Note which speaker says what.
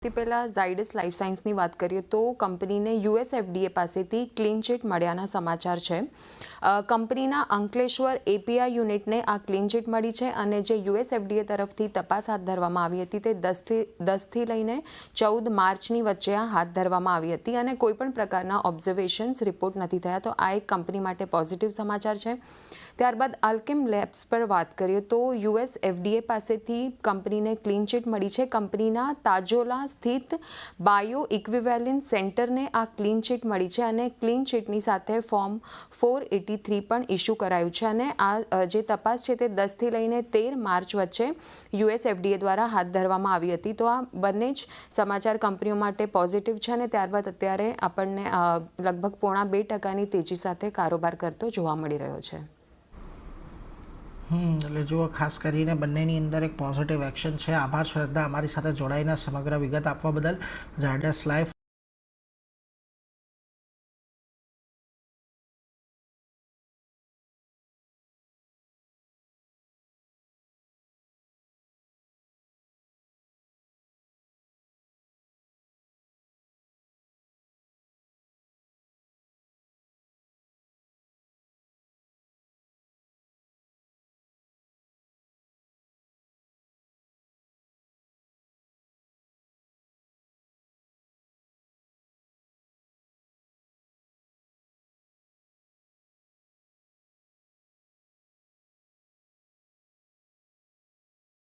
Speaker 1: સૌથી પહેલાં ઝાયડસ લાઈફ સાયન્સની વાત કરીએ તો કંપનીને યુએસ એફડીએ પાસેથી ક્લીન ચીટ મળ્યાના સમાચાર છે. કંપનીના અંકલેશ્વર એપીઆઈ યુનિટને આ ક્લીન ચીટ મળી છે અને જે યુએસ એફડીએ તરફથી તપાસ હાથ ધરવામાં આવી હતી તે 10થી લઈને 14 માર્ચની વચ્ચે હાથ ધરવામાં આવી હતી અને કોઈપણ પ્રકારના ઓબ્ઝર્વેશન્સ રિપોર્ટ નથી થયા. તો આ એક કંપની માટે પોઝિટિવ સમાચાર છે. ત્યારબાદ આલ્કેમ લેબ્સ પર વાત કરીએ તો યુએસ એફડીએ પાસેથી કંપનીને ક્લીન ચીટ મળી છે. કંપનીના તાજોલા સ્થિત બાયો ઇક્વિવેલન્સ સેન્ટરને આ ક્લીન ચીટ મળી છે અને ક્લીન ચીટની સાથે ફોર્મ 483 પણ ઇસ્યુ કરાયું છે અને આ જે તપાસ છે તે 10થી લઈને 13 માર્ચ વચ્ચે યુએસ એફડીએ દ્વારા હાથ ધરવામાં આવી હતી. તો આ બંને જ સમાચાર કંપનીઓ માટે પોઝિટિવ છે અને ત્યારબાદ અત્યારે આપણને લગભગ 0.5% તેજી સાથે કારોબાર કરતો જોવા મળી રહ્યો છે.
Speaker 2: એટલે જુઓ, ખાસ કરીને બંનેની અંદર એક પોઝિટિવ એક્શન છે. આભાર શ્રદ્ધા, અમારી સાથે જોડાઈને સમગ્ર વિગત આપવા બદલ. ઝાયડસ લાઈફ